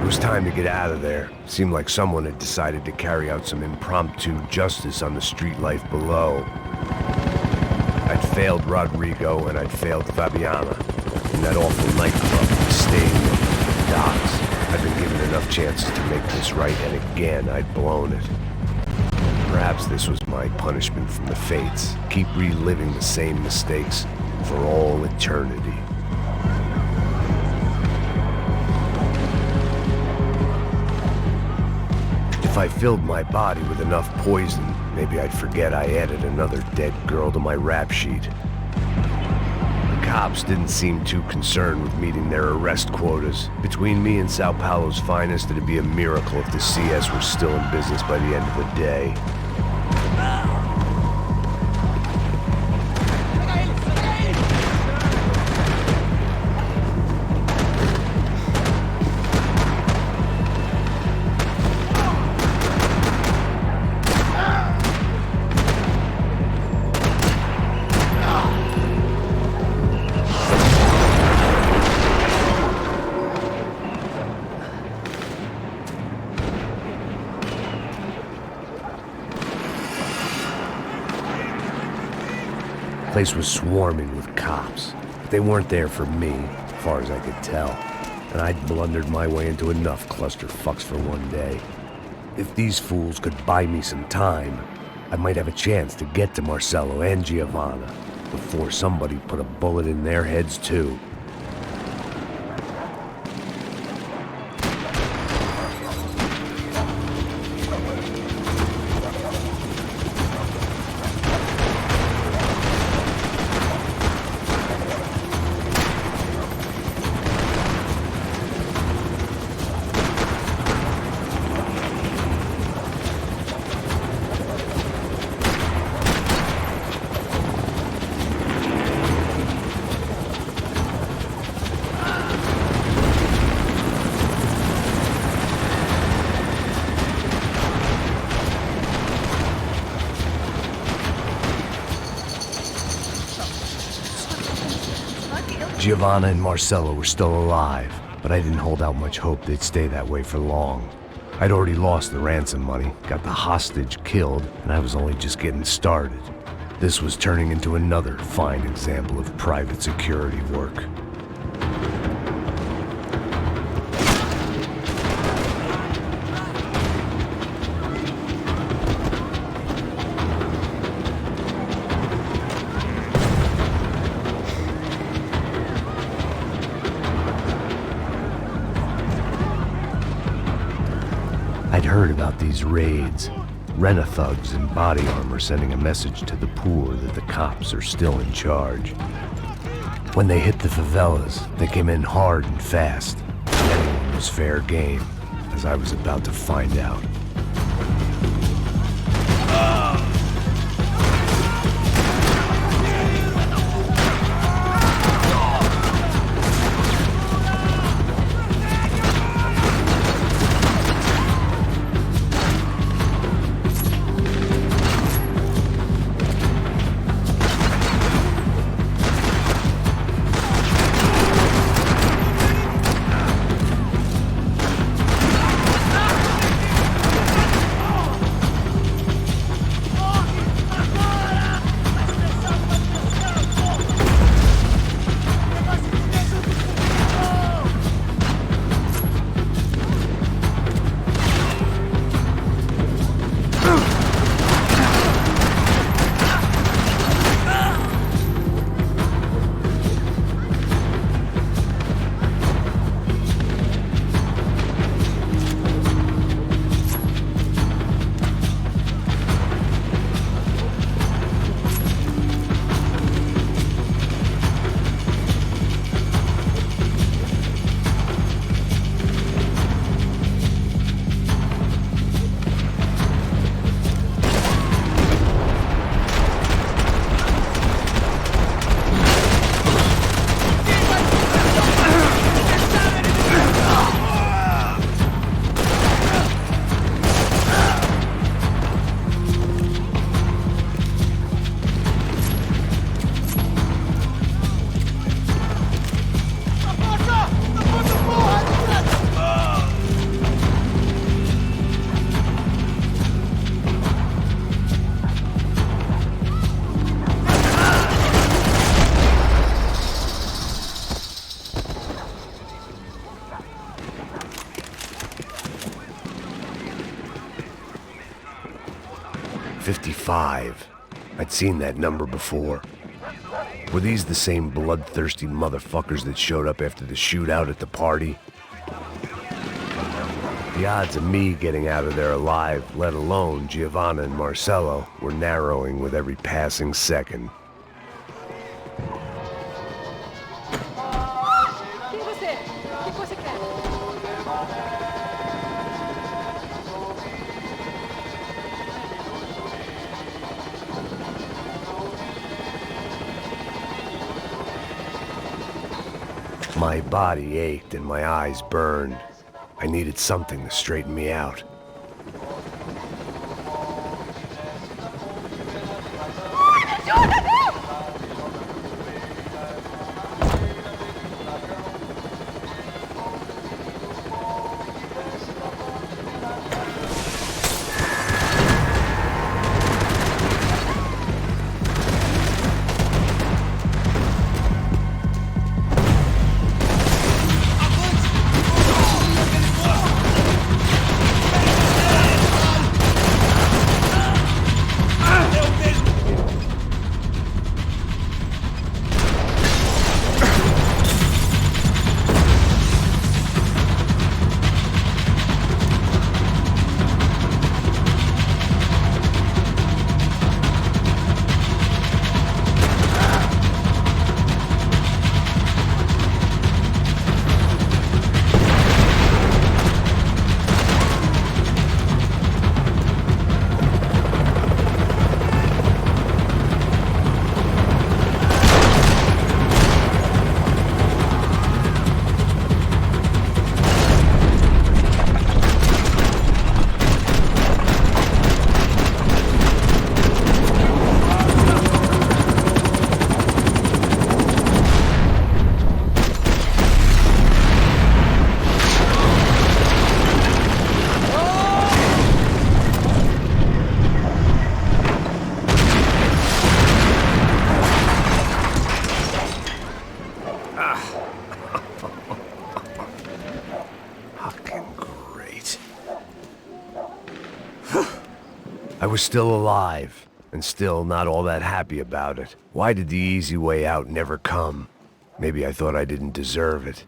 was time to get out of there. Seemed like someone had decided to carry out some impromptu justice on the street life below. I'd failed Rodrigo and I'd failed Fabiana. In that awful nightclub, the stadium, the docks. I'd been given enough chances to make this right, and again I'd blown it. Perhaps this was my punishment from the fates. Keep reliving the same mistakes for all eternity. If I filled my body with enough poison, maybe I'd forget I added another dead girl to my rap sheet. The cops didn't seem too concerned with meeting their arrest quotas. Between me and Sao Paulo's finest, it'd be a miracle if the CS were still in business by the end of the day. The place was swarming with cops, but they weren't there for me, as far as I could tell, and I'd blundered my way into enough clusterfucks for one day. If these fools could buy me some time, I might have a chance to get to Marcelo and Giovana before somebody put a bullet in their heads too. Giovana and Marcelo were still alive, but I didn't hold out much hope they'd stay that way for long. I'd already lost the ransom money, got the hostage killed, and I was only just getting started. This was turning into another fine example of private security work. I'd heard about these raids. Rent-a-thugs in body armor sending a message to the poor that the cops are still in charge. When they hit the favelas, they came in hard and fast. Anyone was fair game, as I was about to find out. 55. I'd seen that number before. Were these the same bloodthirsty motherfuckers that showed up after the shootout at the party? The odds of me getting out of there alive, let alone Giovanna and Marcelo, were narrowing with every passing second. My body ached and my eyes burned. I needed something to straighten me out. I was still alive, and still not all that happy about it. Why did the easy way out never come? Maybe I thought I didn't deserve it.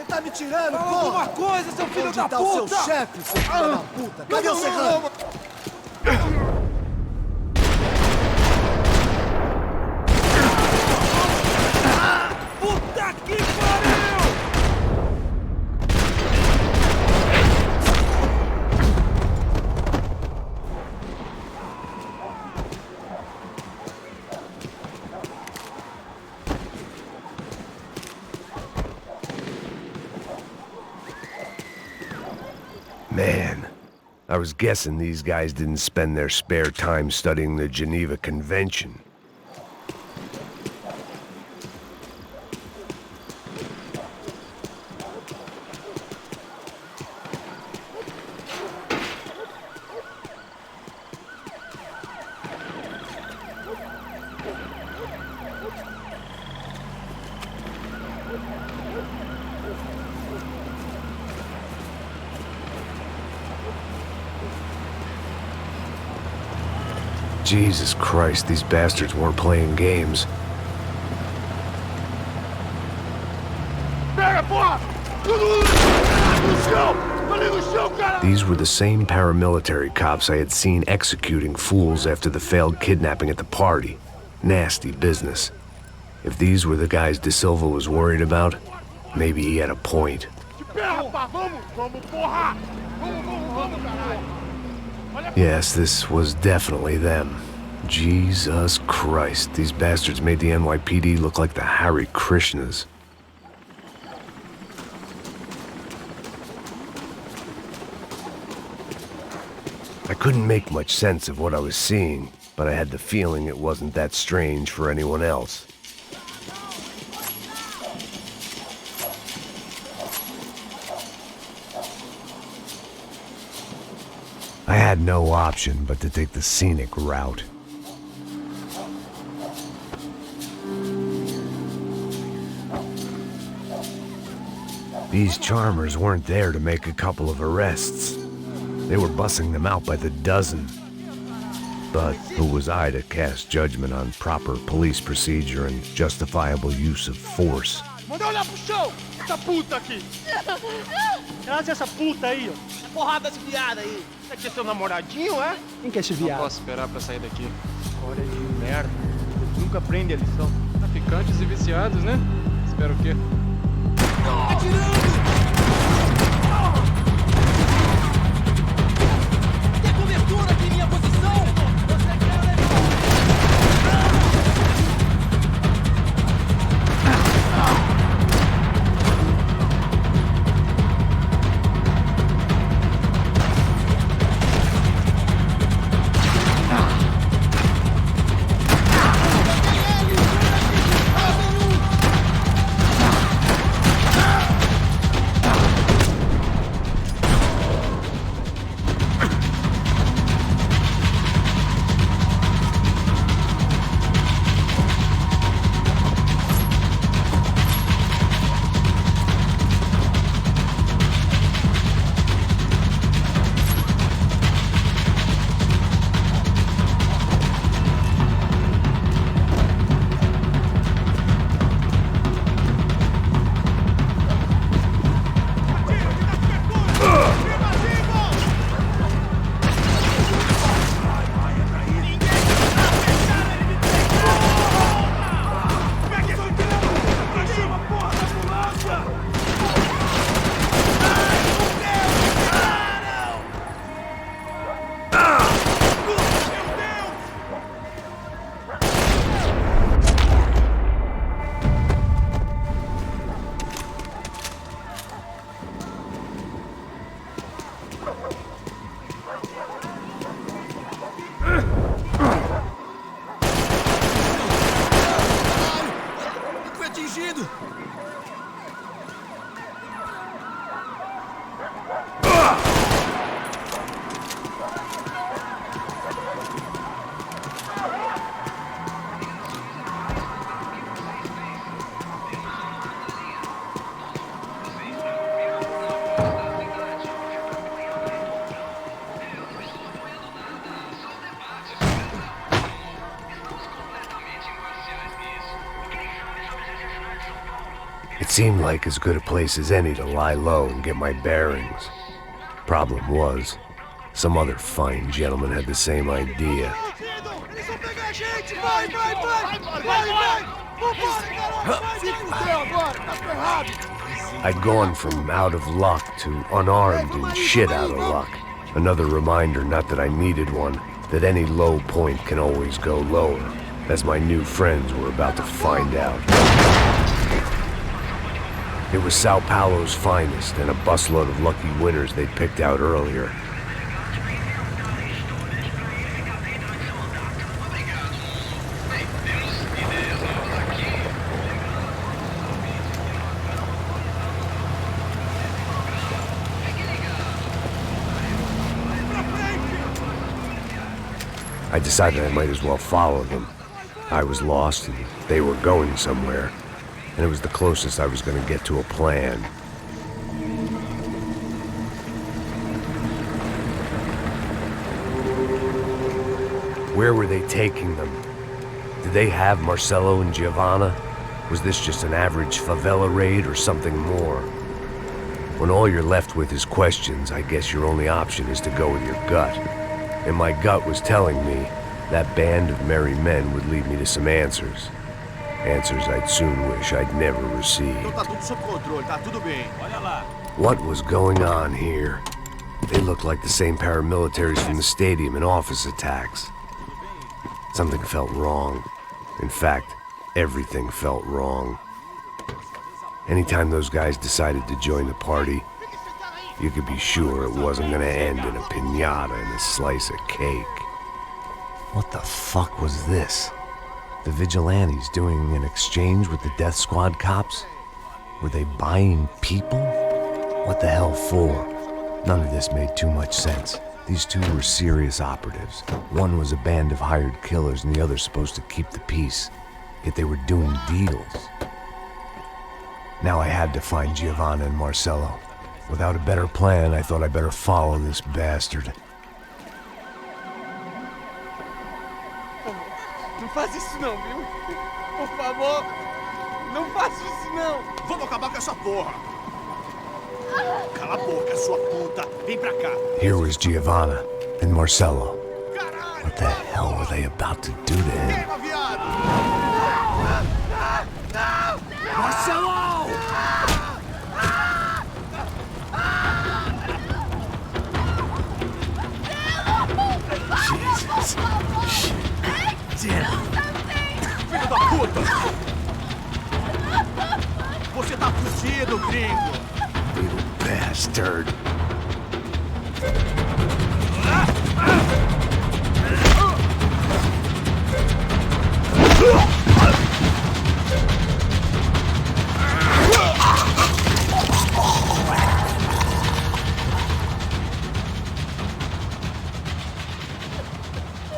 Tá me tirando, Fala porra! alguma coisa, seu filho da Onde tá o seu puta! chefe, seu filho da puta? Cadê o serrano? Puta que pariu! Man, I was guessing these guys didn't spend their spare time studying the Geneva Convention. Jesus Christ, these bastards weren't playing games. These were the same paramilitary cops I had seen executing fools after the failed kidnapping at the party. Nasty business. If these were the guys De Silva was worried about, maybe he had a point. Yes, this was definitely them. Jesus Christ, these bastards made the NYPD look like the Hare Krishnas. I couldn't make much sense of what I was seeing, but I had the feeling it wasn't that strange for anyone else. I had no option but to take the scenic route. These charmers weren't there to make a couple of arrests. They were bussing them out by the dozen. But who was I to cast judgment on proper police procedure and justifiable use of force? Manda olhar pro chão! Essa puta aqui! Traz essa puta aí, ó! Porrada desse viado aí! Você aqui é seu namoradinho, é? Quem que é esse viado? Não posso esperar pra sair daqui. Olha de merda! Eles nunca aprendem a lição. Traficantes e viciados, né? Espero o quê? Atirando! Tem cobertura aqui em minha posição! Você quer levar? It seemed like as good a place as any to lie low and get my bearings. Problem was, some other fine gentleman had the same idea. I'd gone from out of luck to unarmed and shit out of luck. Another reminder, not that I needed one, that any low point can always go lower, as my new friends were about to find out. It was Sao Paulo's finest and a busload of lucky winners they'd picked out earlier. I decided I might as well follow them. I was lost and they were going somewhere, and it was the closest I was going to get to a plan. Where were they taking them? Did they have Marcelo and Giovana? Was this just an average favela raid or something more? When all you're left with is questions, I guess your only option is to go with your gut. And my gut was telling me that band of merry men would lead me to some answers. Answers I'd soon wish I'd never received. What was going on here? They looked like the same paramilitaries from the stadium in office attacks. Something felt wrong. In fact, everything felt wrong. Anytime those guys decided to join the party, you could be sure it wasn't gonna end in a piñata and a slice of cake. What the fuck was this? The vigilantes doing an exchange with the death squad cops? Were they buying people? What the hell for? None of this made too much sense. These two were serious operatives. One was a band of hired killers and the other supposed to keep the peace. Yet they were doing deals. Now I had to find Giovanna and Marcelo. Without a better plan, I thought I'd better follow this bastard. Não faz isso não, viu? Por favor, não faça isso não. Vamos acabar com essa porra! Cala a boca, sua puta! Vem pra cá! Here was Giovanna and Marcelo. What the hell were they about to do to him? Queima, viado! Marcelo! Jesus. Damn. Filho da puta! Você tá fudido, gringo! Little bastard.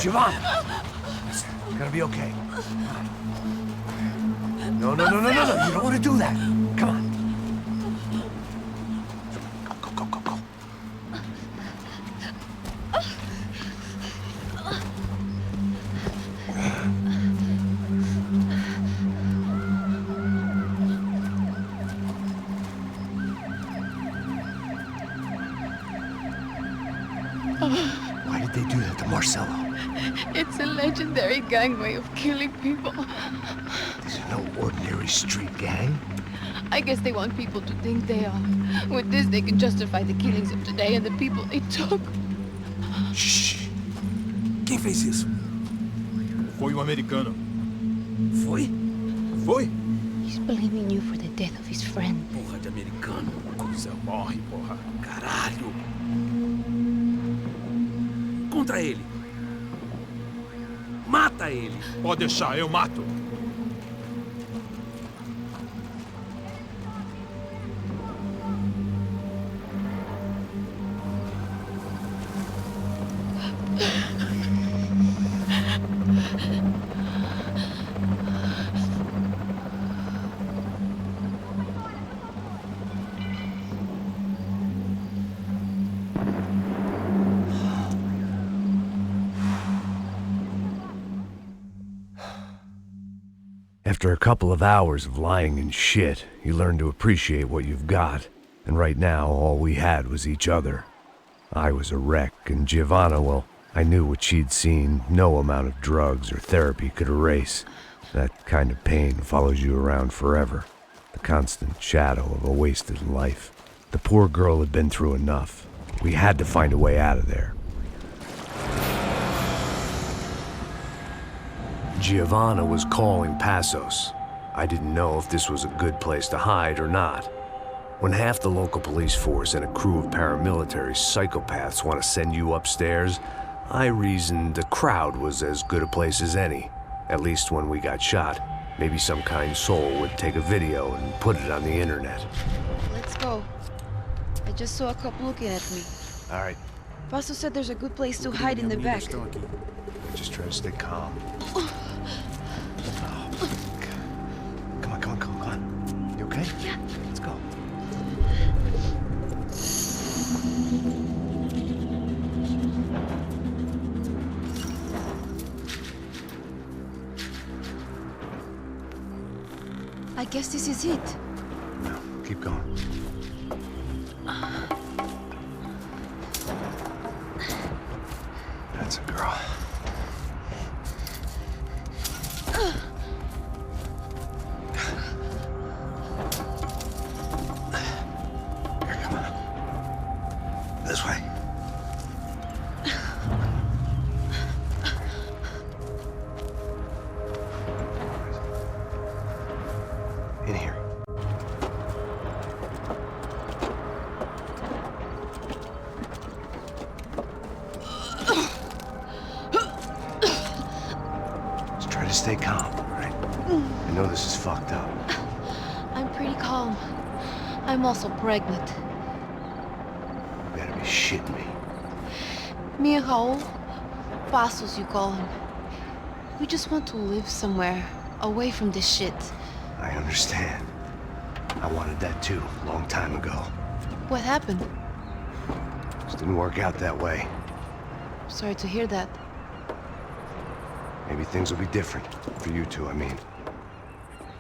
Giovanna! Listen, you're gonna be okay. No, no, no, no, no, no. You don't want to do that. Come on. Go, go, go, go. Why did they do that to Marcelo? It's a legendary gang way of killing people. These are no ordinary street gang. I guess they want people to think they are. With this, they can justify the killings of today and the people they took. Shh! Quem fez isso? Foi um americano. Foi? Foi? He's blaming you for the death of his friend. Porra de americano. Cusão, morre, porra. Caralho. Contra ele. Mata ele. Pode deixar, eu mato. After a couple of hours of lying and shit, you learn to appreciate what you've got. And right now, all we had was each other. I was a wreck, and Giovanna, well, I knew what she'd seen no amount of drugs or therapy could erase. That kind of pain follows you around forever. The constant shadow of a wasted life. The poor girl had been through enough. We had to find a way out of there. Giovanna was calling Passos. I didn't know if this was a good place to hide or not. When half the local police force and a crew of paramilitary psychopaths want to send you upstairs, I reasoned the crowd was as good a place as any. At least when we got shot. Maybe some kind soul would take a video and put it on the internet. Let's go. I just saw a couple looking at me. All right, Pasto said there's a good place to hide in the back. just try to stay calm. Oh, come on, come on, come on. You okay? Yeah. Let's go. I guess this is it. No, keep going. That's a girl. Here, come on. This way. In here. Just try to stay calm, all right? I know this is fucked up. I'm pretty calm. I'm also pregnant. You better be shitting me. Me and Raul, Passos you call him. We just want to live somewhere, away from this shit. I understand. I wanted that too, a long time ago. What happened? Just didn't work out that way. Sorry to hear that. Maybe things will be different. For you two, I mean.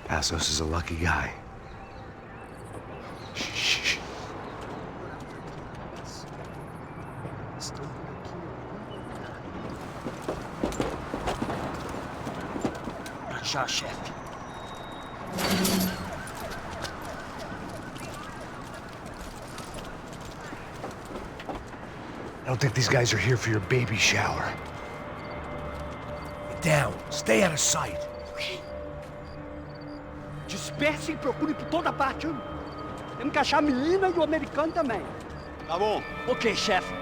Passos is a lucky guy. Shh. Já, chefe. I don't think these guys are here for your baby shower. Get down. Stay out of sight. Disperse e procure por toda parte. Temos que achar a menina e o americano também. Tá bom. Ok, chefe.